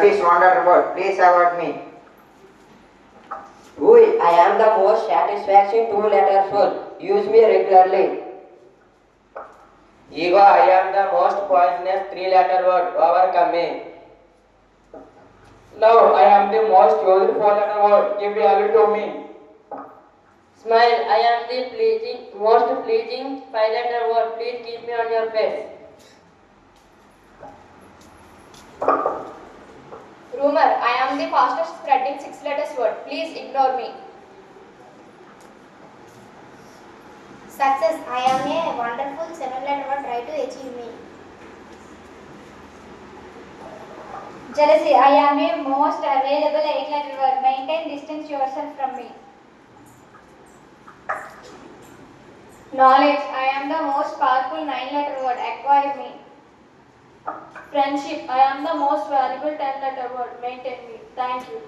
Fish wonder word. Please award me. Ui, I am the most satisfaction two-letter soul. Use me regularly. Ego, I am the most poisonous three-letter word. Overcome me. Love, I am the most used four-letter word. Give value to me. Smile, I am the most pleasing five-letter word. Please keep me on your face. Rumor, I am the fastest spreading six letters word. Please ignore me. Success, I am a wonderful seven-letter word. Try to achieve me. Jealousy, I am a most available eight-letter word. Maintain distance yourself from me. Knowledge, I am the most powerful nine-letter word. Acquire me. Friendship, I am the most valuable 10-letter word. Maintain me. Thank you.